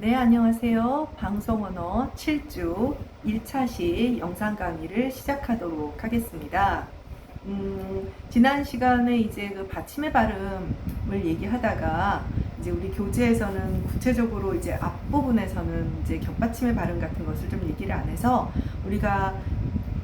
네, 안녕하세요. 방송 언어 7주 1차시 영상 강의를 시작하도록 하겠습니다. 지난 시간에 이제 그 받침의 발음을 얘기하다가 이제 우리 교재에서는 구체적으로 이제 앞부분에서는 이제 겹받침의 발음 같은 것을 좀 얘기를 안 해서 우리가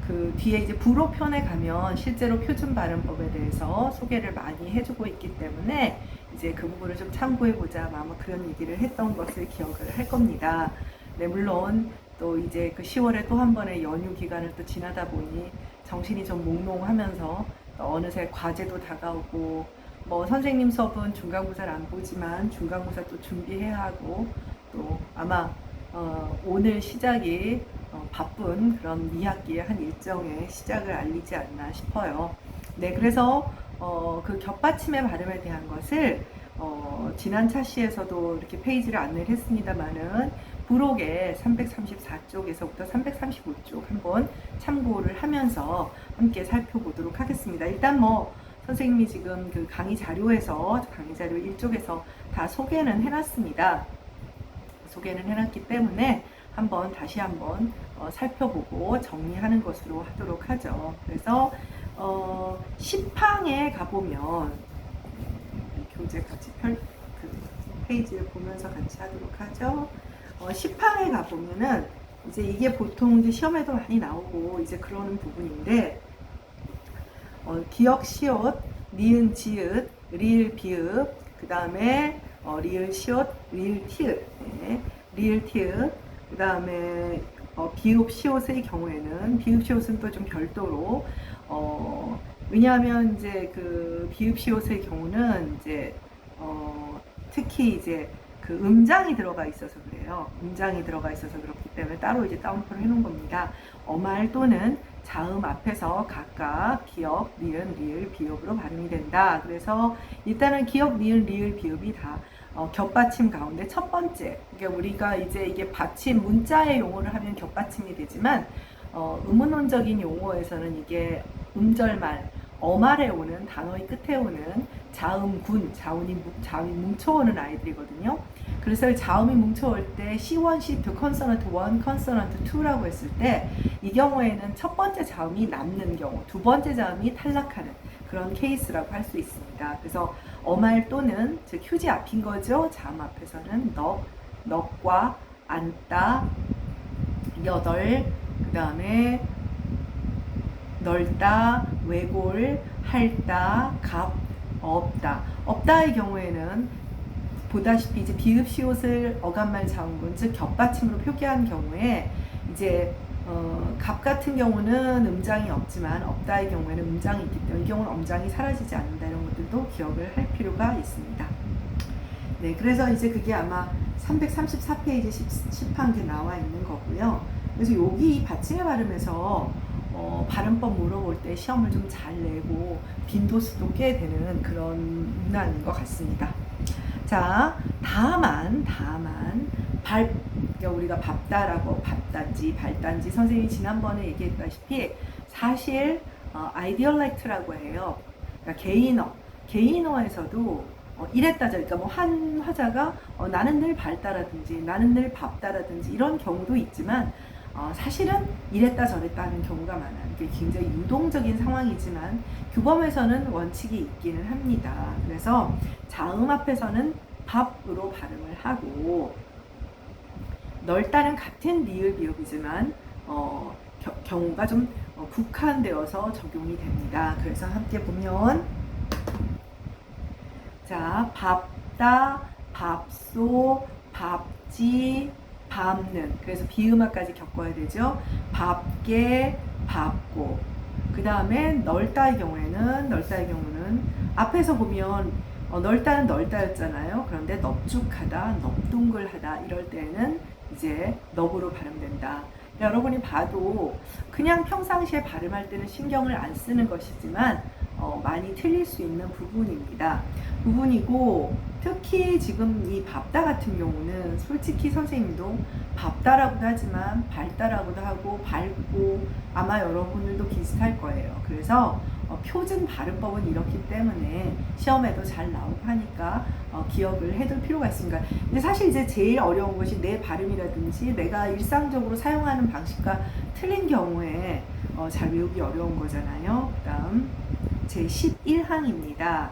그 뒤에 이제 불어편에 가면 실제로 표준 발음법에 대해서 소개를 많이 해주고 있기 때문에 이제 그 부분을 좀 참고해보자 아마 그런 얘기를 했던 것을 기억을 할 겁니다. 네, 물론 또 이제 그 10월에 또 한 번의 연휴 기간을 또 지나다 보니 정신이 좀 몽롱하면서 또 어느새 과제도 다가오고 뭐 선생님 수업은 중간고사를 안 보지만 중간고사 또 준비해야 하고 또 아마 오늘 시작이 바쁜 그런 2학기의 한 일정의 시작을 알리지 않나 싶어요. 네, 그래서 그 겹받침의 발음에 대한 것을 지난 차시에서도 이렇게 페이지를 안내를 했습니다만은 부록의 334쪽에서부터 335쪽 한번 참고를 하면서 함께 살펴보도록 하겠습니다. 일단 뭐 선생님이 지금 그 강의 자료에서 강의 자료 1쪽에서 다 소개는 해놨습니다. 소개는 해놨기 때문에 다시 한번 살펴보고 정리하는 것으로 하도록 하죠. 그래서 10항에 가보면 교재 같이 그 페이지를 보면서 같이 하도록 하죠. 10항에 가보면은 이제 이게 보통 이제 시험에도 많이 나오고 이제 그러는 부분인데 기역, 시옷, 니은, 지읒, 리을, 비읍, 그 다음에 리을, 시옷, 리을, 티읕, 네. 리을, 티읕, 그 다음에 비읍, 시옷의 경우에는 비읍, 시옷은 또 좀 별도로 왜냐하면 이제 그 비읍, 시옷의 경우는 이제 특히 이제 그 음장이 들어가 있어서 그래요. 음장이 들어가 있어서 그렇기 때문에 따로 이제 따옴표를 해놓은 겁니다. 어말 또는 자음 앞에서 각각 기역, 니은, 리을, 비읍으로 발음이 된다. 그래서 일단은 기역, 니은, 리을, 비읍이 다 겹받침 가운데 첫 번째, 그러니까 우리가 이제 이게 받침 문자의 용어를 하면 겹받침이 되지만 의문론적인 용어에서는 이게 음절말, 어말에 오는 단어의 끝에 오는 자음군, 자음이 뭉쳐오는 아이들이거든요. 그래서 자음이 뭉쳐올 때 C1, C2, 컨소넌트 1, 컨소넌트 2라고 했을 때 이 경우에는 첫 번째 자음이 남는 경우, 두 번째 자음이 탈락하는 그런 케이스라고 할 수 있습니다. 그래서 어말 또는 즉 휴지 앞인 거죠. 자음 앞에서는 넉과 앉다, 여덟, 그 다음에 넓다, 외골, 할다, 갑, 없다. 없다의 경우에는 보다시피 이제 비읍 시옷을 어간말 자음군 즉 겹받침으로 표기한 경우에 이제 갑 같은 경우는 음장이 없지만 없다의 경우에는 음장이 있기 때문에 이 경우는 음장이 사라지지 않는다. 이런 것들도 기억을 할 필요가 있습니다. 네, 그래서 이제 그게 아마 334페이지 10항에 나와 있는 거고요. 그래서 여기 받침의 발음에서 발음법 물어볼 때 시험을 좀 잘 내고 빈도수도 꽤 되는 그런 문항인 것 같습니다. 자, 다만 그러니까 우리가 밥다라고 밥단지, 발단지 선생님이 지난번에 얘기했다시피 사실 아이디얼렉트라고 해요. 그러니까 개인어에서도 이랬다죠. 그러니까 뭐 한 화자가 나는 늘 밝다라든지 나는 늘 밥다라든지 이런 경우도 있지만 사실은 이랬다 저랬다 하는 경우가 많아요. 이게 굉장히 유동적인 상황이지만 규범에서는 원칙이 있기는 합니다. 그래서 자음 앞에서는 밥으로 발음을 하고 넓다는 같은 리을 비읍이지만 경우가 좀 국한되어서 적용이 됩니다. 그래서 함께 보면 자, 밥다, 밥소, 밥지, 밟는. 그래서 비음화까지 겪어야 되죠. 밥게, 밟고. 그 다음에 넓다의 경우는 앞에서 보면 넓다는 넓다였잖아요. 그런데 넙죽하다, 넙둥글하다 이럴 때는 이제 넙으로 발음된다. 여러분이 봐도 그냥 평상시에 발음할 때는 신경을 안 쓰는 것이지만 많이 틀릴 수 있는 부분이고 특히 지금 이 밥다 같은 경우는 솔직히 선생님도 밥다라고도 하지만 밝다라고도 하고 밝고 아마 여러분들도 비슷할 거예요. 그래서 표준 발음법은 이렇기 때문에 시험에도 잘 나오고 하니까 기억을 해둘 필요가 있습니다. 근데 사실 이제 제일 어려운 것이 내 발음이라든지 내가 일상적으로 사용하는 방식과 틀린 경우에 잘 외우기 어려운 거잖아요. 그 다음 제11항입니다.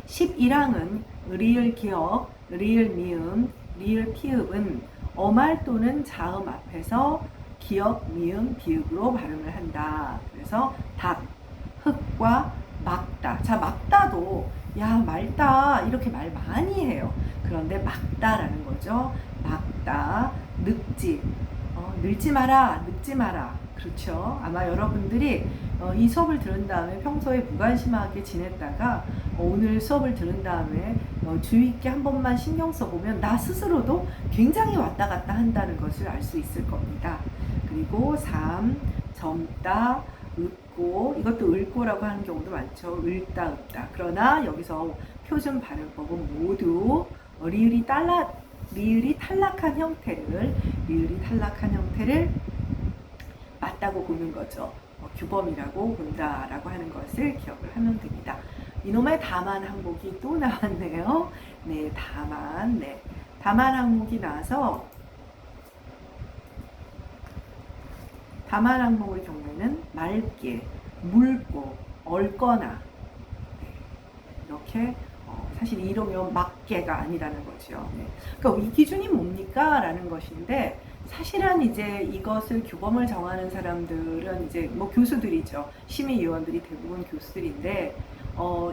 11항은 리을 기억, 리을 미음, 리을 피읍은 어말 또는 자음 앞에서 기억, 미음, 비읍으로 발음을 한다. 그래서 닭, 흑과 막다. 자, 막다도 야, 맑다 이렇게 말 많이 해요. 그런데 막다라는 거죠. 막다, 늙지, 늙지 마라, 늙지 마라. 그렇죠. 아마 여러분들이 이 수업을 들은 다음에 평소에 무관심하게 지냈다가 오늘 수업을 들은 다음에 주의 있게 한 번만 신경 써보면 나 스스로도 굉장히 왔다 갔다 한다는 것을 알 수 있을 겁니다. 그리고 3, 젊다, 읊고, 이것도 읊고라고 하는 경우도 많죠. 읊다, 읊다. 그러나 여기서 표준 발음법은 모두 리을이 탈락한 형태를 맞다고 보는 거죠. 규범이라고 본다라고 하는 것을 기억을 하면 됩니다. 이놈의 다만 항목이 또 나왔네요. 네, 다만. 네. 다만 항목이 나와서 다만 항목의 경우에는 맑게, 묽고, 얽거나 이렇게 사실 이러면 막게가 아니라는 거죠. 네. 그러니까 이 기준이 뭡니까? 라는 것인데 사실은 이제 이것을 규범을 정하는 사람들은 이제 뭐 교수들이죠. 심의위원들이 대부분 교수들인데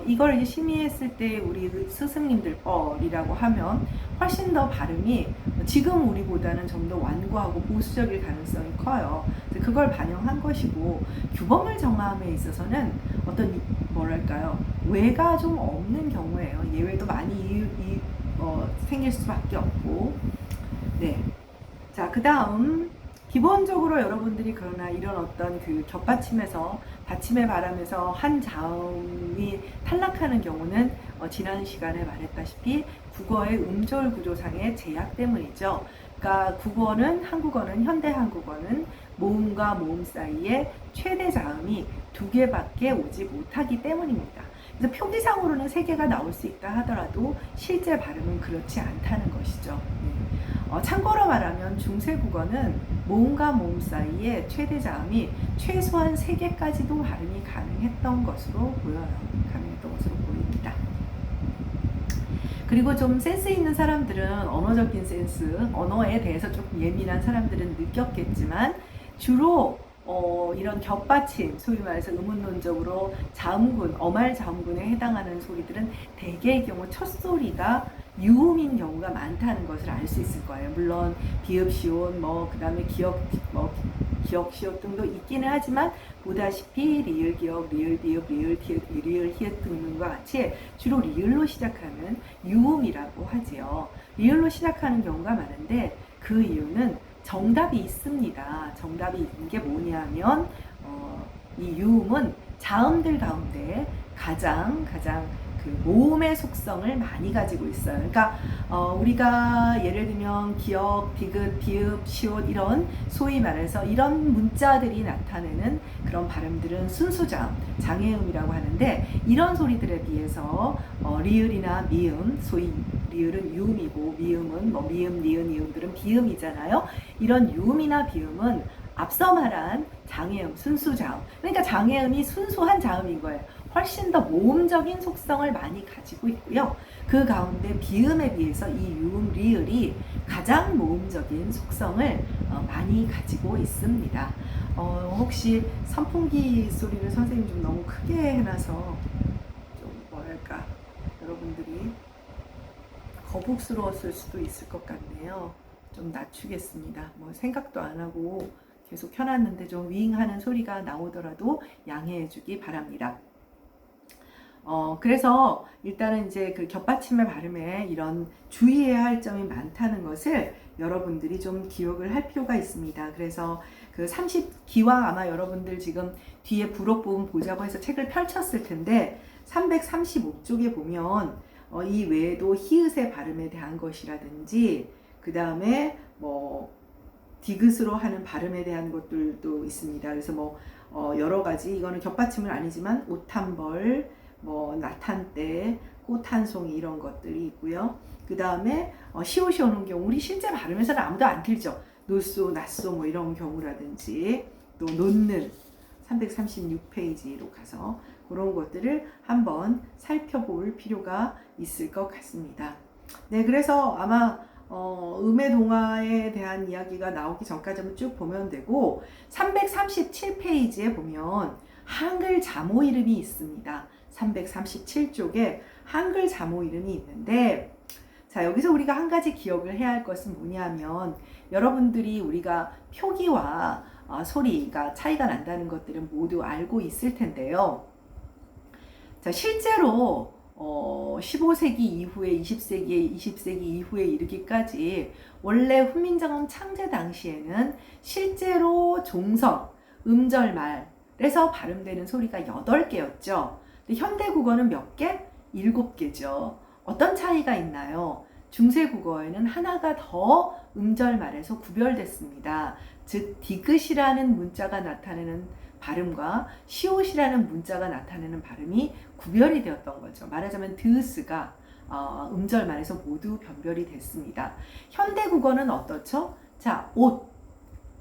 이걸 이제 심의했을 때 우리 스승님들 뻘이라고 하면 훨씬 더 발음이 지금 우리보다는 좀 더 완고하고 보수적일 가능성이 커요. 그걸 반영한 것이고 규범을 정함에 있어서는 어떤 뭐랄까요 외가 좀 없는 경우에요. 예외도 많이 생길 수밖에 없고. 네. 자, 그 다음 기본적으로 여러분들이 그러나 이런 어떤 그 겹받침에서 받침의 바람에서 한 자음이 탈락하는 경우는 지난 시간에 말했다시피 국어의 음절 구조상의 제약 때문이죠. 그러니까 한국어는 현대 한국어는 모음과 모음 사이에 최대 자음이 2개밖에 오지 못하기 때문입니다. 그래서 표기상으로는 3개가 나올 수 있다 하더라도 실제 발음은 그렇지 않다는 것이죠. 참고로 말하면 중세국어는 모음과 모음 사이에 최대 자음이 최소한 3개까지도 발음이 가능했던 것으로 보입니다. 그리고 좀 센스 있는 사람들은 언어적인 센스, 언어에 대해서 조금 예민한 사람들은 느꼈겠지만 주로 이런 겹받침, 소위 말해서 의문론적으로 자음군, 어말 자음군에 해당하는 소리들은 대개의 경우 첫 소리가 유음인 경우가 많다는 것을 알 수 있을 거예요. 물론 비읍, 시옷, 그 다음에 기억, 시옷 등도 있기는 하지만 보다시피 리을, 기억, 리을, 비읍, 리을, 티읕, 리을, 히읗 등과 같이 주로 리을로 시작하는 유음이라고 하지요. 리을로 시작하는 경우가 많은데 그 이유는 정답이 있습니다. 정답이 있는 게 뭐냐면 이 유음은 자음들 가운데 가장 그 모음의 속성을 많이 가지고 있어요. 그러니까 우리가 예를 들면 기역, 디귿, 비읍, 시옷 이런 소위 말해서 이런 문자들이 나타내는 그런 발음들은 순수자음, 장애음이라고 하는데 이런 소리들에 비해서 리을이나 미음, 소위 리을은 유음이고 미음은 미음, 니은, 이음들은 비음이잖아요. 이런 유음이나 비음은 앞서 말한 장애음, 순수자음. 그러니까 장애음이 순수한 자음인 거예요. 훨씬 더 모음적인 속성을 많이 가지고 있고요. 그 가운데 비음에 비해서 이 유음, 리을이 가장 모음적인 속성을 많이 가지고 있습니다. 혹시 선풍기 소리를 선생님 좀 너무 크게 해놔서 좀 뭐랄까 여러분들이 거북스러웠을 수도 있을 것 같네요. 좀 낮추겠습니다. 생각도 안 하고 계속 켜놨는데 좀 윙하는 소리가 나오더라도 양해해 주기 바랍니다. 그래서 일단은 이제 그 겹받침의 발음에 이런 주의해야 할 점이 많다는 것을 여러분들이 좀 기억을 할 필요가 있습니다. 그래서 그 30기왕 아마 여러분들 지금 뒤에 부록 부분 보자고 해서 책을 펼쳤을 텐데 335쪽에 보면 이 외에도 히읗의 발음에 대한 것이라든지 그 다음에 디귿으로 하는 발음에 대한 것들도 있습니다. 그래서 여러 가지, 이거는 겹받침은 아니지만 옷 한 벌, 뭐 나탄대, 꽃 한 송이 이런 것들이 있고요. 그 다음에 시옷이 오는 경우 우리 실제 발음에서는 아무도 안 틀죠. 노쏘, 나쏘 뭐 이런 경우라든지, 또 놓는 336페이지로 가서 그런 것들을 한번 살펴볼 필요가 있을 것 같습니다. 네, 그래서 아마 음의 동화에 대한 이야기가 나오기 전까지 한번 쭉 보면 되고, 337페이지에 보면 한글 자모 이름이 있습니다. 337쪽에 한글 자모 이름이 있는데, 자, 여기서 우리가 한 가지 기억을 해야 할 것은 뭐냐면, 여러분들이 우리가 표기와 소리가 차이가 난다는 것들은 모두 알고 있을 텐데요. 자, 실제로 15세기 이후에 20세기 이후에 이르기까지 원래 훈민정음 창제 당시에는 실제로 종성, 음절말에서 발음되는 소리가 8개였죠. 근데 현대 국어는 몇 개? 7개죠. 어떤 차이가 있나요? 중세 국어에는 하나가 더 음절말에서 구별됐습니다. 즉 디귿이라는 문자가 나타내는 발음과 시옷이라는 문자가 나타내는 발음이 구별이 되었던 거죠. 말하자면 드스가 음절말에서 모두 변별이 됐습니다. 현대 국어는 어떻죠? 자, 옷,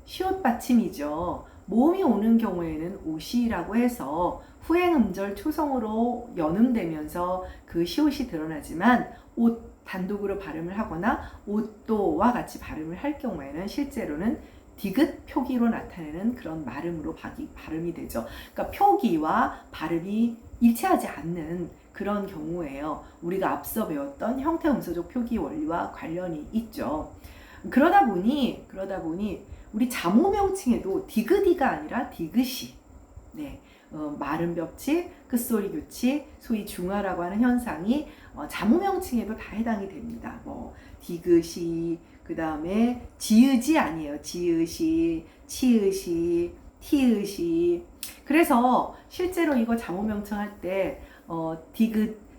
시옷 받침이죠. 모음이 오는 경우에는 옷이라고 해서 후행 음절 초성으로 연음되면서 그 시옷이 드러나지만 옷 단독으로 발음을 하거나 옷도와 같이 발음을 할 경우에는 실제로는 디귿 표기로 나타내는 그런 말음으로 발음이 되죠. 그러니까 표기와 발음이 일치하지 않는 그런 경우예요. 우리가 앞서 배웠던 형태 음소적 표기 원리와 관련이 있죠. 그러다 보니 우리 자모 명칭에도 디귿이가 아니라 디귿이, 네, 말음 벽치, 끝소리 규칙, 소위 중화라고 하는 현상이 자모 명칭에도 다 해당이 됩니다. 뭐 디귿이, 그 다음에 지읒이 아니에요. 지읒이, 치읒이, 티읒이. 그래서 실제로 이거 자모 명칭 할 때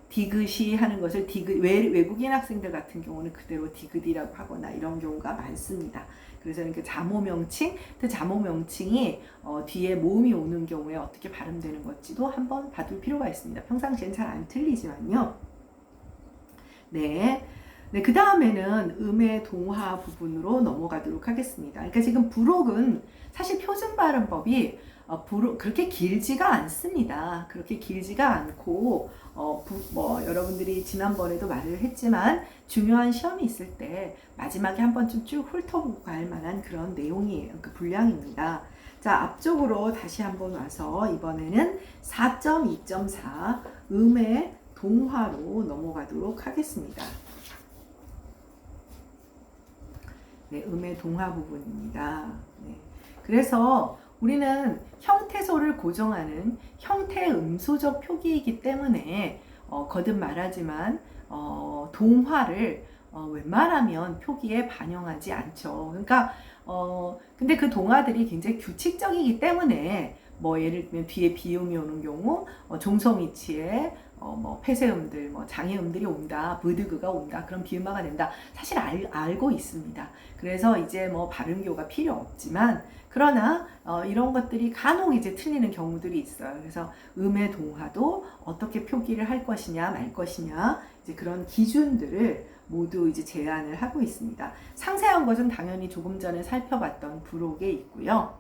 디귿이 하는 것을 외국인 학생들 같은 경우는 그대로 디귿이라고 하거나 이런 경우가 많습니다. 그래서 이렇게 자모 명칭, 그 자모 명칭이 뒤에 모음이 오는 경우에 어떻게 발음되는 건지도 한번 봐둘 필요가 있습니다. 평상시엔 잘 안 틀리지만요. 네. 네, 그 다음에는 음의 동화 부분으로 넘어가도록 하겠습니다. 그러니까 지금 부록은 사실 표준 발음법이 그렇게 길지가 않습니다. 그렇게 길지가 않고, 여러분들이 지난번에도 말을 했지만, 중요한 시험이 있을 때 마지막에 한 번쯤 쭉 훑어보고 갈 만한 그런 내용이에요. 그 분량입니다. 자, 앞쪽으로 다시 한번 와서 이번에는 4.2.4 음의 동화로 넘어가도록 하겠습니다. 네, 음의 동화 부분입니다. 네. 그래서 우리는 형태소를 고정하는 형태 음소적 표기이기 때문에 거듭 말하지만 동화를 웬만하면 표기에 반영하지 않죠. 그러니까 근데 그 동화들이 굉장히 규칙적이기 때문에 뭐 예를 들면 뒤에 비음이 오는 경우 종성이치에 뭐 폐쇄음들, 뭐 장애음들이 온다, 브드그가 온다, 그런 비음화가 된다. 사실 알고 있습니다. 그래서 이제 뭐 발음교가 필요 없지만, 그러나 이런 것들이 간혹 이제 틀리는 경우들이 있어요. 그래서 음의 동화도 어떻게 표기를 할 것이냐 말 것이냐, 이제 그런 기준들을 모두 이제 제안을 하고 있습니다. 상세한 것은 당연히 조금 전에 살펴봤던 부록에 있고요.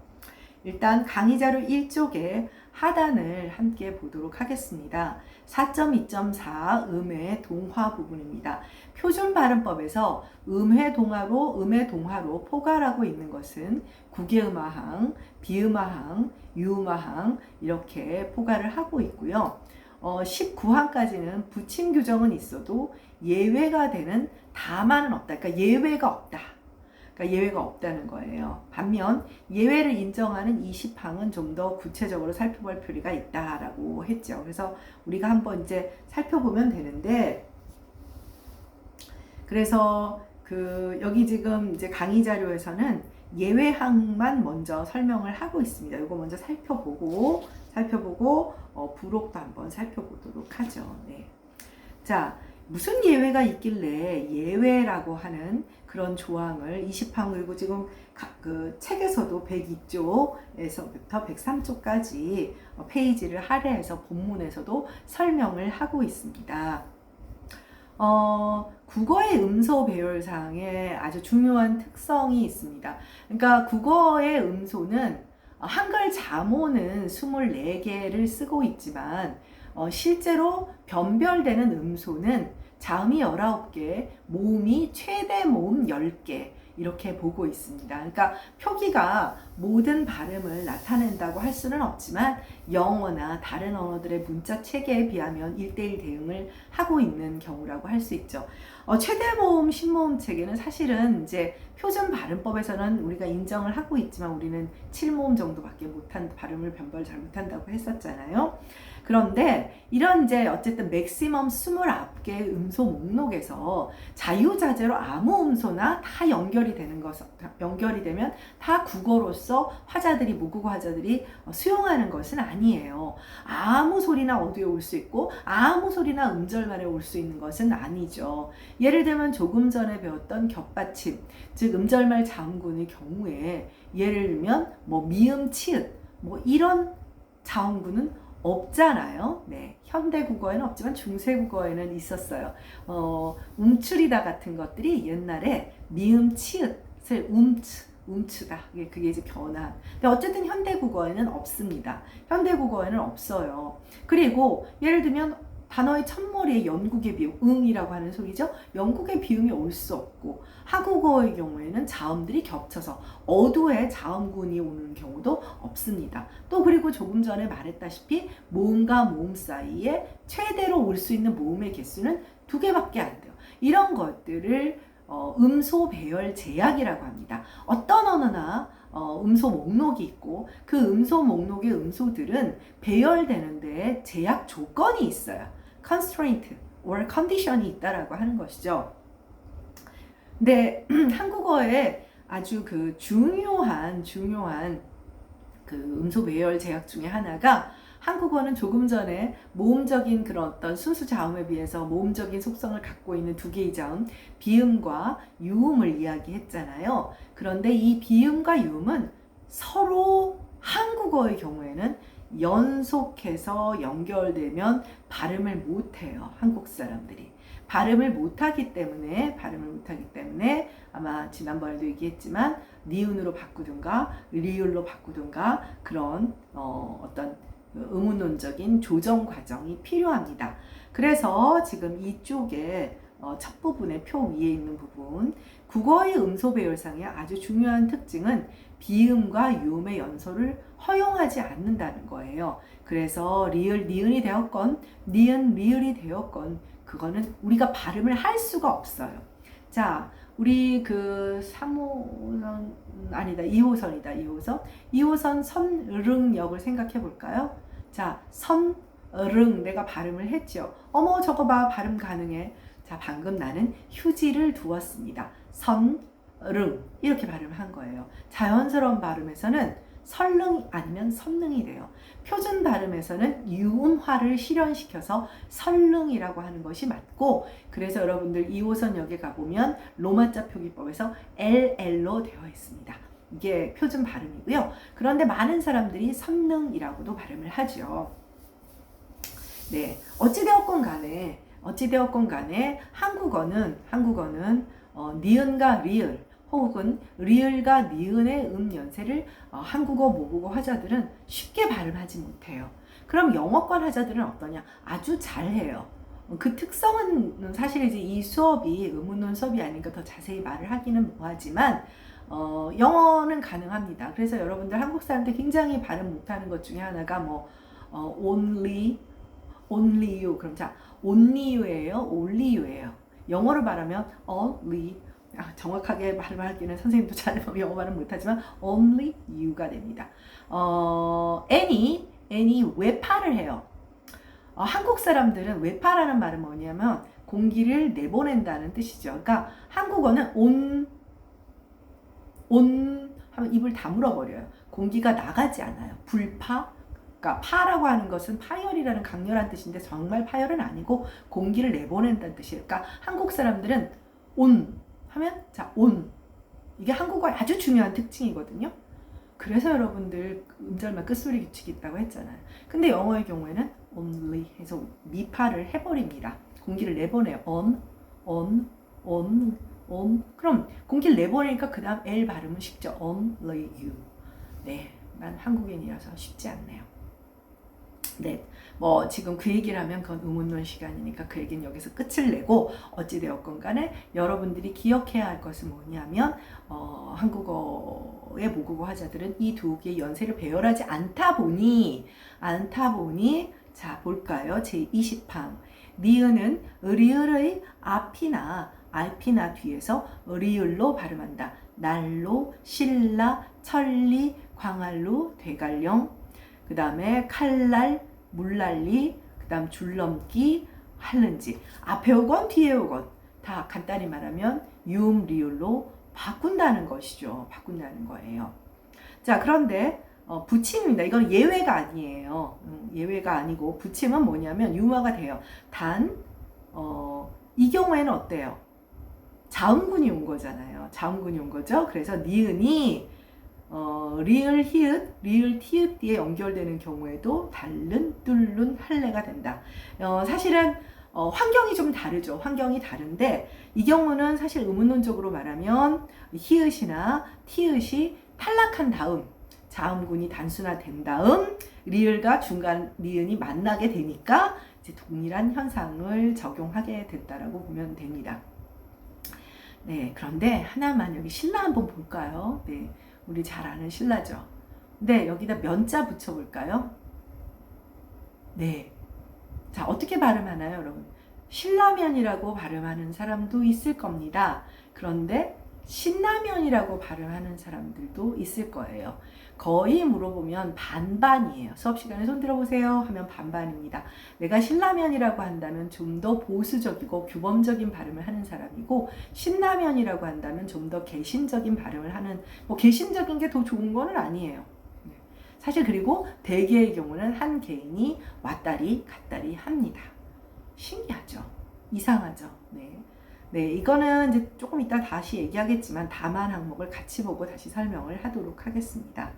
일단 강의자료 1쪽에 하단을 함께 보도록 하겠습니다. 4.2.4 음의 동화 부분입니다. 표준 발음법에서 음의 동화로 포괄하고 있는 것은 국외음화항, 비음화항, 유음화항 이렇게 포괄을 하고 있고요. 19항까지는 붙임 규정은 있어도 예외가 되는 다만은 없다. 그러니까 예외가 없다. 예외가 없다는 거예요. 반면 예외를 인정하는 20항은 좀 더 구체적으로 살펴볼 필요가 있다라고 했죠. 그래서 우리가 한번 이제 살펴보면 되는데, 그래서 여기 지금 이제 강의 자료에서는 예외항만 먼저 설명을 하고 있습니다. 이거 먼저 살펴보고 부록도 한번 살펴보도록 하죠. 네. 자, 무슨 예외가 있길래 예외라고 하는 그런 조항을 20항 그리고 지금 그 책에서도 102쪽에서부터 103쪽까지 페이지를 할애해서 본문에서도 설명을 하고 있습니다. 국어의 음소 배열상에 아주 중요한 특성이 있습니다. 그러니까 국어의 음소는 한글 자모는 24개를 쓰고 있지만 실제로 변별되는 음소는 자음이 19개, 모음이 최대 모음 10개 이렇게 보고 있습니다. 그러니까 표기가 모든 발음을 나타낸다고 할 수는 없지만 영어나 다른 언어들의 문자 체계에 비하면 1:1 대응을 하고 있는 경우라고 할 수 있죠. 최대 모음, 신모음 체계는 사실은 이제 표준 발음법에서는 우리가 인정을 하고 있지만 우리는 7모음 정도밖에 발음을 변별 잘 못한다고 했었잖아요. 그런데 이런 이제 어쨌든 맥시멈 29개의 음소 목록에서 자유자재로 아무 음소나 다 연결이 되면 다 국어로서 화자들이 모국어 화자들이 수용하는 것은 아니에요. 아무 소리나 어디에 올 수 있고 아무 소리나 음절만에 올 수 있는 것은 아니죠. 예를 들면 조금 전에 배웠던 겹받침, 즉 음절말 자음군의 경우에 예를 들면 뭐 미음, 치읓 뭐 이런 자음군은 없잖아요. 네, 현대 국어에는 없지만 중세 국어에는 있었어요. 움츠리다 같은 것들이 옛날에 미음, 치읓을 움츠다. 그게 이제 변화. 근데 어쨌든 현대 국어에는 없습니다. 현대 국어에는 없어요. 그리고 예를 들면 단어의 첫머리에 영국의 비음, 응이라고 하는 소리죠. 영국의 비음이 올 수 없고 한국어의 경우에는 자음들이 겹쳐서 어두에 자음군이 오는 경우도 없습니다. 또 그리고 조금 전에 말했다시피 모음과 모음 사이에 최대로 올 수 있는 모음의 개수는 2개밖에 안 돼요. 이런 것들을 음소 배열 제약이라고 합니다. 어떤 언어나 음소 목록이 있고 그 음소 목록의 음소들은 배열되는데 제약 조건이 있어요. constraint or condition이 있다라고 하는 것이죠. 근데 한국어에 아주 그 중요한 그 음소 배열 제약 중에 하나가 한국어는 조금 전에 모음적인 그런 어떤 순수 자음에 비해서 모음적인 속성을 갖고 있는 2개의 자음, 비음과 유음을 이야기했잖아요. 그런데 이 비음과 유음은 서로 한국어의 경우에는 연속해서 연결되면 발음을 못해요. 한국 사람들이. 발음을 못하기 때문에 아마 지난번에도 얘기했지만 니은으로 바꾸든가 리을로 바꾸든가 그런 어떤 의문론적인 조정 과정이 필요합니다. 그래서 지금 이쪽에 첫 부분의 표 위에 있는 부분 국어의 음소 배열상의 아주 중요한 특징은 비음과 유음의 연소를 허용하지 않는다는 거예요. 그래서 리을 니은이 되었건 니은 리을이 되었건 그거는 우리가 발음을 할 수가 없어요. 자, 우리 그 3호선 아니다 2호선이다 2호선 선릉역을 생각해 볼까요? 자, 선릉 내가 발음을 했죠. 어머 저거 봐 발음 가능해. 자, 방금 나는 휴지를 두었습니다. 선릉 이렇게 발음한 거예요. 자연스러운 발음에서는 설릉 아니면 선릉이 돼요. 표준 발음에서는 유음화를 실현시켜서 설릉이라고 하는 것이 맞고 그래서 여러분들 2호선역에 가보면 로마자 표기법에서 LL로 되어 있습니다. 이게 표준 발음이고요. 그런데 많은 사람들이 선릉이라고도 발음을 하죠. 네, 어찌되었건 간에 한국어는 니은과 리을 혹은 리을과 니은의 연세를 한국어 모국어 화자들은 쉽게 발음하지 못해요. 그럼 영어권 화자들은 어떠냐? 아주 잘해요. 그 특성은 사실 이제 이 수업이 의문론 수업이 아니니까 더 자세히 말을 하기는 뭐하지만 영어는 가능합니다. 그래서 여러분들 한국 사람들 굉장히 발음 못하는 것 중에 하나가 only you 그럼 자 only you예요, only you예요. 영어로 말하면 only 정확하게 발음하기는 선생님도 잘 영어 발음 못하지만 only you가 됩니다. any 외파를 해요. 한국 사람들은 외파라는 말은 뭐냐면 공기를 내보낸다는 뜻이죠. 그러니까 한국어는 on 하면 입을 다물어 버려요. 공기가 나가지 않아요. 불파 그러니까 파라고 하는 것은 파열이라는 강렬한 뜻인데 정말 파열은 아니고 공기를 내보낸다는 뜻이에요. 그러니까 한국 사람들은 온 하면 자, 온. 이게 한국어의 아주 중요한 특징이거든요. 그래서 여러분들 음절만 끝소리 규칙이 있다고 했잖아요. 근데 영어의 경우에는 only 해서 미파를 해버립니다. 공기를 내보내요. on. 그럼 공기를 내보내니까 그 다음 L 발음은 쉽죠. only you. 네, 난 한국인이라서 쉽지 않네요. 네, 뭐 지금 그 얘기를 하면 그건 의문론 시간이니까 그 얘기는 여기서 끝을 내고 어찌되었건 간에 여러분들이 기억해야 할 것은 뭐냐면 한국어의 모국어 화자들은 이 두 개의 연세를 배열하지 않다 보니 자 볼까요? 제20항 니은은 리을의 앞이나 알피나 뒤에서 리을로 발음한다. 난로, 신라, 천리, 광활루, 대관령 그 다음에 칼날, 물난리, 그 다음 줄넘기, 할는지 앞에 오건 뒤에 오건 다 간단히 말하면 유음, 리을로 바꾼다는 것이죠. 바꾼다는 거예요. 자, 그런데 붙임입니다. 이건 예외가 아니에요. 예외가 아니고 붙임은 뭐냐면 유머가 돼요. 단 이 경우에는 어때요? 자음군이 온 거잖아요. 자음군이 온 거죠. 그래서 니은이 리을, 히읗, 리을, 티읕 뒤에 연결되는 경우에도 달른, 뚫는, 할래가 된다. 사실은 환경이 좀 다르죠. 환경이 다른데 이 경우는 사실 의문론적으로 말하면 히읗이나 티읕이 탈락한 다음 자음군이 단순화된 다음 리을과 중간 니은이 만나게 되니까 이제 동일한 현상을 적용하게 됐다라고 보면 됩니다. 네, 그런데 하나만 여기 신라 한번 볼까요? 네, 우리 잘 아는 신라죠. 네, 여기다 면자 붙여볼까요? 네. 자, 어떻게 발음하나요, 여러분? 신라면이라고 발음하는 사람도 있을 겁니다. 그런데 신라면이라고 발음하는 사람들도 있을 거예요. 거의 물어보면 반반이에요. 수업 시간에 손 들어보세요 하면 반반입니다. 내가 신라면이라고 한다면 좀 더 보수적이고 규범적인 발음을 하는 사람이고 신라면이라고 한다면 좀 더 개신적인 발음을 하는 뭐 개신적인 게 더 좋은 거는 아니에요. 사실 그리고 대개의 경우는 한 개인이 왔다리 갔다리 합니다. 신기하죠? 이상하죠? 네. 네, 이거는 이제 조금 이따 다시 얘기하겠지만 다만 항목을 같이 보고 다시 설명을 하도록 하겠습니다.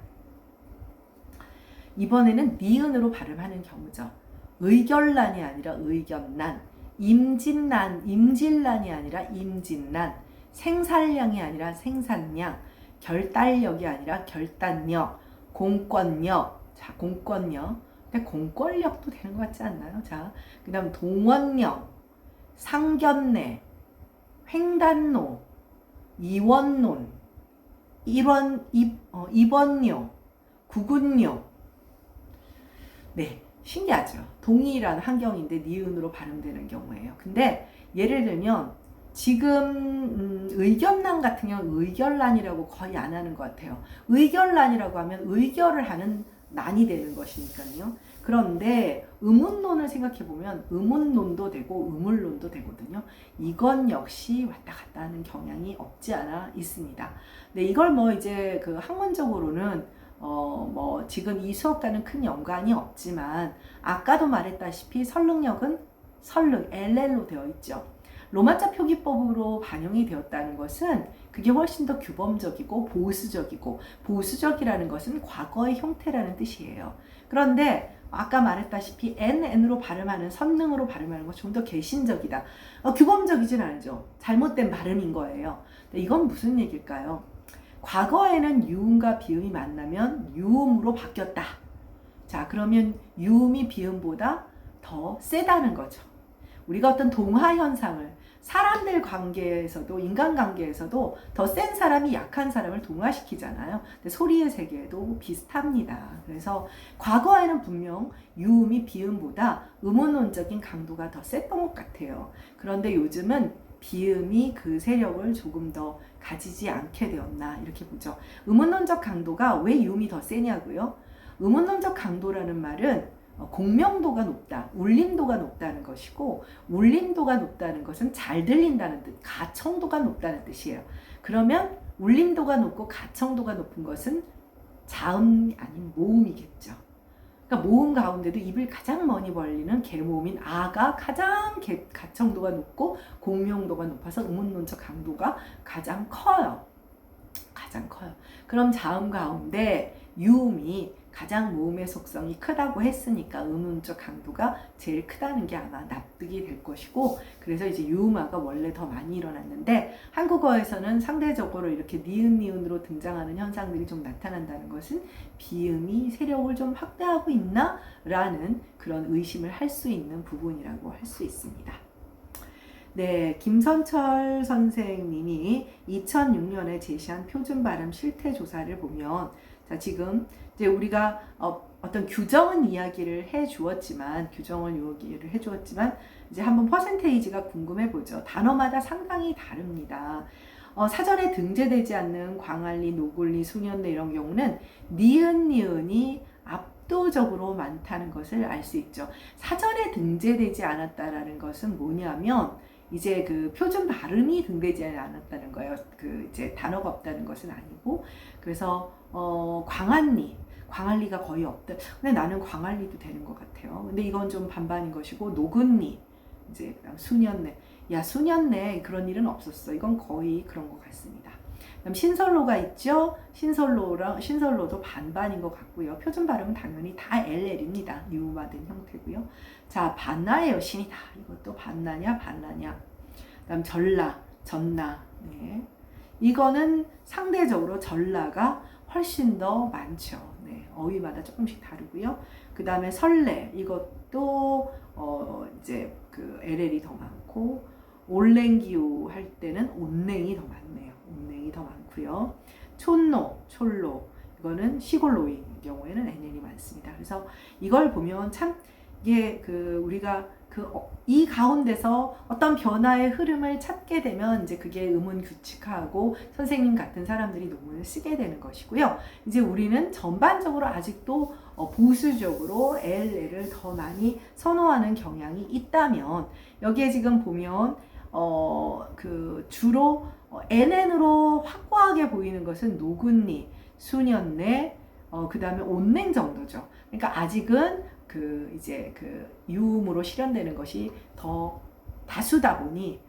이번에는 니은으로 발음하는 경우죠. 의결란이 아니라 의견난, 임질란이 아니라 임진난, 생산량이 아니라 생산량, 결달력이 아니라 결단력, 공권력, 자, 공권력. 근데 공권력도 되는 것 같지 않나요? 자, 그 다음 동원령, 상견례, 횡단로, 이원론, 입원료, 구군료. 네, 신기하죠? 동일한 환경인데 니은으로 발음되는 경우에요. 근데 예를 들면 지금 의견란 같은 경우는 의결란이라고 거의 안 하는 것 같아요. 의결란이라고 하면 의결을 하는 난이 되는 것이니까요. 그런데 의문론을 생각해보면 의문론도 되고 의문론도 되거든요. 이건 역시 왔다 갔다 하는 경향이 없지 않아 있습니다. 네, 이걸 뭐 이제 그 학문적으로는 뭐 지금 이 수업과는 큰 연관이 없지만 아까도 말했다시피 설릉역은 설릉, LL로 되어 있죠. 로마자 표기법으로 반영이 되었다는 것은 그게 훨씬 더 규범적이고 보수적이라는 것은 과거의 형태라는 뜻이에요. 그런데 아까 말했다시피 n으로 발음하는 선릉으로 발음하는 건 좀 더 개신적이다. 규범적이진 않죠. 잘못된 발음인 거예요. 이건 무슨 얘기일까요? 과거에는 유음과 비음이 만나면 유음으로 바뀌었다. 자, 그러면 유음이 비음보다 더 세다는 거죠. 우리가 어떤 동화 현상을 사람들 관계에서도 인간 관계에서도 더 센 사람이 약한 사람을 동화시키잖아요. 근데 소리의 세계도 비슷합니다. 그래서 과거에는 분명 유음이 비음보다 음운론적인 강도가 더 셌던 것 같아요. 그런데 요즘은 비음이 그 세력을 조금 더 가지지 않게 되었나 이렇게 보죠. 음운론적 강도가 왜 유음이 더 세냐고요? 음운론적 강도라는 말은 공명도가 높다, 울림도가 높다는 것이고 울림도가 높다는 것은 잘 들린다는 뜻, 가청도가 높다는 뜻이에요. 그러면 울림도가 높고 가청도가 높은 것은 자음이 아닌 모음이겠죠. 그러니까 모음 가운데도 입을 가장 많이 벌리는 개모음인 아가 가장 가청도가 높고 공명도가 높아서 음운론적 강도가 가장 커요. 가장 커요. 그럼 자음 가운데 유음이 가장 모음의 속성이 크다고 했으니까 음운적 강도가 제일 크다는 게 아마 납득이 될 것이고, 그래서 이제 유음화가 원래 더 많이 일어났는데 한국어에서는 상대적으로 이렇게 니은으로 등장하는 현상들이 좀 나타난다는 것은 비음이 세력을 좀 확대하고 있나? 라는 그런 의심을 할 수 있는 부분이라고 할 수 있습니다. 네, 김선철 선생님이 2006년에 제시한 표준 발음 실태 조사를 보면, 자, 지금 이제 우리가 어떤 규정은 이야기를 해 주었지만, 이제 한번 퍼센테이지가 궁금해 보죠. 단어마다 상당히 다릅니다. 사전에 등재되지 않는 광안리, 노골리, 수년내 이런 경우는 니은이 압도적으로 많다는 것을 알 수 있죠. 사전에 등재되지 않았다라는 것은 뭐냐면, 이제 그 표준 발음이 등재되지 않았다는 거예요. 그 이제 단어가 없다는 것은 아니고, 그래서 광안리가 거의 없다. 근데 나는 광안리도 되는 것 같아요. 근데 이건 좀 반반인 것이고, 노근리, 이제 수년내, 수년내 그런 일은 없었어. 이건 거의 그런 것 같습니다. 그다음 신설로가 있죠. 신설로도 반반인 것 같고요. 표준 발음은 당연히 다 LL입니다. 유음화된 형태고요. 자, 반나의 여신이다. 이것도 반나냐. 그다음 전나. 네. 이거는 상대적으로 전라가 훨씬 더 많죠. 네. 어휘마다 조금씩 다르고요. 그다음에 설레. 이것도 이제 그 LL이 더 많고, 올랭기우 할 때는 온냉이 더 많네요. 온냉이 더 많고요. 촐로. 이거는 시골로인 경우에는 NN이 많습니다. 그래서 이걸 보면 참 이게 우리가 이 가운데서 어떤 변화의 흐름을 찾게 되면 이제 그게 음운 규칙화하고 선생님 같은 사람들이 논문을 쓰게 되는 것이고요. 이제 우리는 전반적으로 아직도 보수적으로 LL을 더 많이 선호하는 경향이 있다면, 여기에 지금 보면 주로 NN으로 확고하게 보이는 것은 노근리, 수년내, 그 다음에 온냉 정도죠. 그러니까 아직은 이제 유음으로 실현되는 것이 더 다수다 보니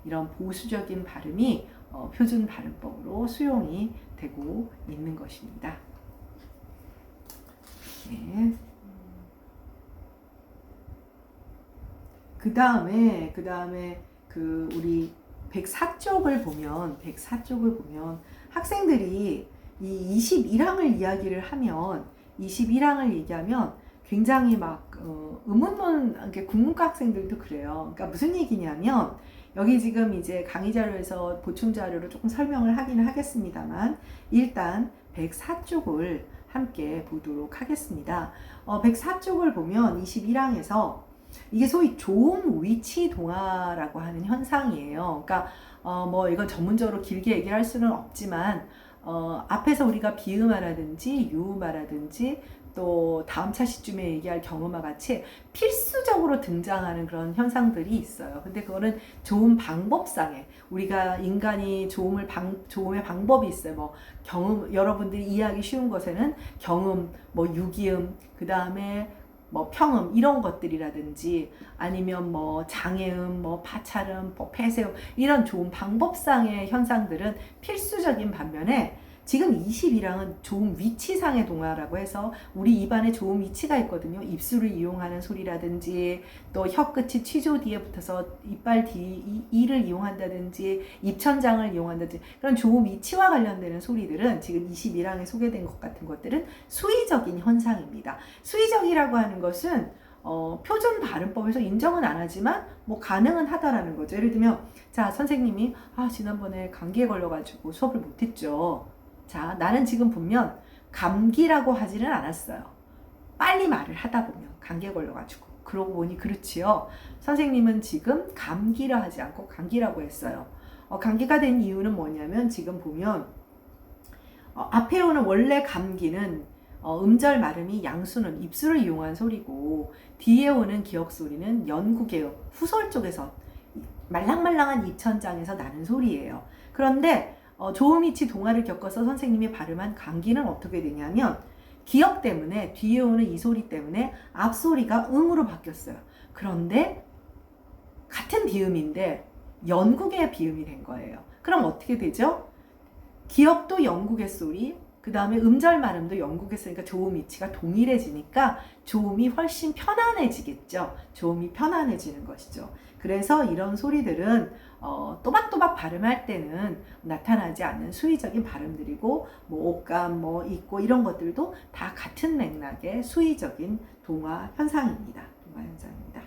이런 보수적인 발음이 표준 발음법으로 수용이 되고 있는 것입니다. 네. 그 다음에 우리 104쪽을 보면 학생들이 이 21항을 이야기를 하면, 21항을 얘기하면 굉장히 막 의문문, 국문과 학생들도 그래요. 그러니까 무슨 얘기냐면, 여기 지금 이제 강의 자료에서 보충 자료로 조금 설명을 하기는 하겠습니다만, 일단 104쪽을 함께 보도록 하겠습니다. 104쪽을 보면 21항에서 이게 소위 조음 위치 동화라고 하는 현상이에요. 그러니까 뭐 이건 전문적으로 길게 얘기할 수는 없지만, 앞에서 우리가 비음화라든지 유음화라든지 또 다음 차시쯤에 얘기할 경음화 같이 필수적으로 등장하는 그런 현상들이 있어요. 근데 그거는 조음 방법상에, 우리가 인간이 조음의 방법이 있어요. 뭐 경음, 여러분들이 이해하기 쉬운 것에는 경음, 뭐 유기음, 그 다음에 뭐 평음 이런 것들이라든지, 아니면 뭐 장애음, 뭐 파찰음, 뭐 폐쇄음, 이런 조음 방법상의 현상들은 필수적인 반면에, 지금 21항은 조음 위치상의 동화라고 해서 우리 입안에 조음 위치가 있거든요. 입술을 이용하는 소리라든지, 또 혀끝이 취조 뒤에 붙어서 이빨 이를 이용한다든지, 입천장을 이용한다든지, 그런 조음 위치와 관련되는 소리들은 지금 21항에 소개된 것 같은 것들은 수의적인 현상입니다. 수의적이라고 하는 것은 표준 발음법에서 인정은 안 하지만 뭐 가능은 하다라는 거죠. 예를 들면, 자, 선생님이 지난번에 감기에 걸려가지고 수업을 못했죠. 자, 나는 지금 보면 감기라고 하지는 않았어요. 빨리 말을 하다 보면 감기에 걸려가지고. 그러고 보니 그렇지요. 선생님은 지금 감기라 하지 않고 감기라고 했어요. 감기가 된 이유는 뭐냐면, 지금 보면 앞에 오는 원래 감기는 음절 발음이 양수는 입술을 이용한 소리고, 뒤에 오는 기역 소리는 연구개음, 후설 쪽에서 말랑말랑한 입천장에서 나는 소리예요. 그런데 조음이치 동화를 겪어서 선생님이 발음한 감기는 어떻게 되냐면, 기역 때문에 뒤에 오는 이 소리 때문에 앞소리가 응으로 바뀌었어요. 그런데 같은 비음인데 영국의 비음이 된 거예요. 그럼 어떻게 되죠? 기역도 영국의 소리, 그 다음에 음절 발음도 영국의 소리니까 조음 위치가 동일해지니까 조음이 훨씬 편안해지겠죠. 조음이 편안해지는 것이죠. 그래서 이런 소리들은 또박또박 발음할 때는 나타나지 않는 수의적인 발음들이고, 뭐 옷감, 뭐 있고 이런 것들도 다 같은 맥락의 수의적인 동화 현상입니다. 동화 현상입니다.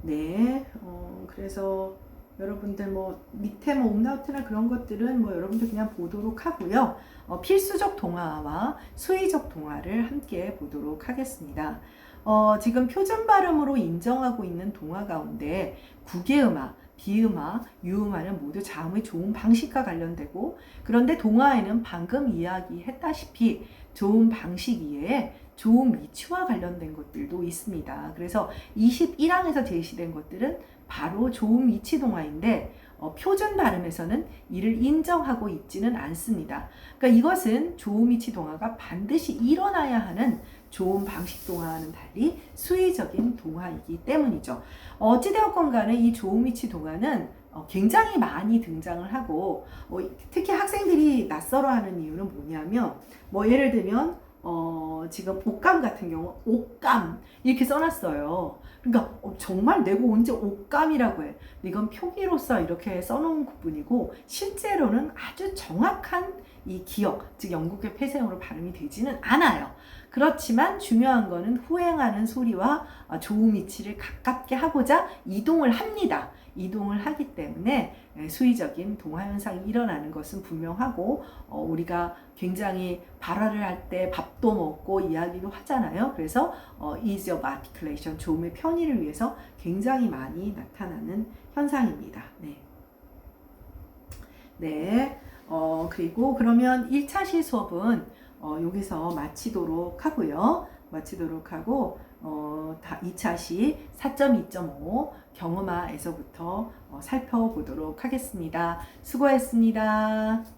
네, 그래서 여러분들 뭐 밑에 뭐 옴나우트나 그런 것들은 뭐 여러분들 그냥 보도록 하고요. 필수적 동화와 수의적 동화를 함께 보도록 하겠습니다. 지금 표준 발음으로 인정하고 있는 동화 가운데 국외음화, 비음화, 유음화는 모두 자음의 조음 방식과 관련되고, 그런데 동화에는 방금 이야기했다시피 조음 방식 이외에 조음 위치와 관련된 것들도 있습니다. 그래서 21항에서 제시된 것들은 바로 조음 위치 동화인데 표준 발음에서는 이를 인정하고 있지는 않습니다. 그러니까 이것은 조음 위치 동화가 반드시 일어나야 하는 조음 방식 동화와는 달리 수의적인 동화이기 때문이죠. 어찌되었건 간에 이 조음 위치 동화는 굉장히 많이 등장을 하고, 특히 학생들이 낯설어하는 이유는 뭐냐면, 뭐 예를 들면 지금 옷감 같은 경우 옷감 이렇게 써놨어요. 그러니까 정말 내가 언제 옷감이라고 해. 이건 표기로서 이렇게 써놓은 부분이고, 실제로는 아주 정확한 이 기억, 즉 영국의 폐쇄음으로 발음이 되지는 않아요. 그렇지만 중요한 거는 후행하는 소리와 조음 위치를 가깝게 하고자 이동을 합니다. 이동을 하기 때문에 수의적인 동화 현상이 일어나는 것은 분명하고, 우리가 굉장히 발화를 할 때 밥도 먹고 이야기도 하잖아요. 그래서 ease of articulation, 조음의 편의를 위해서 굉장히 많이 나타나는 현상입니다. 네. 네. 그리고 그러면 1차 수업은 여기서 마치도록 하고요. 마치도록 하고 2차 시 4.2.5 경음화에서부터 살펴보도록 하겠습니다. 수고했습니다.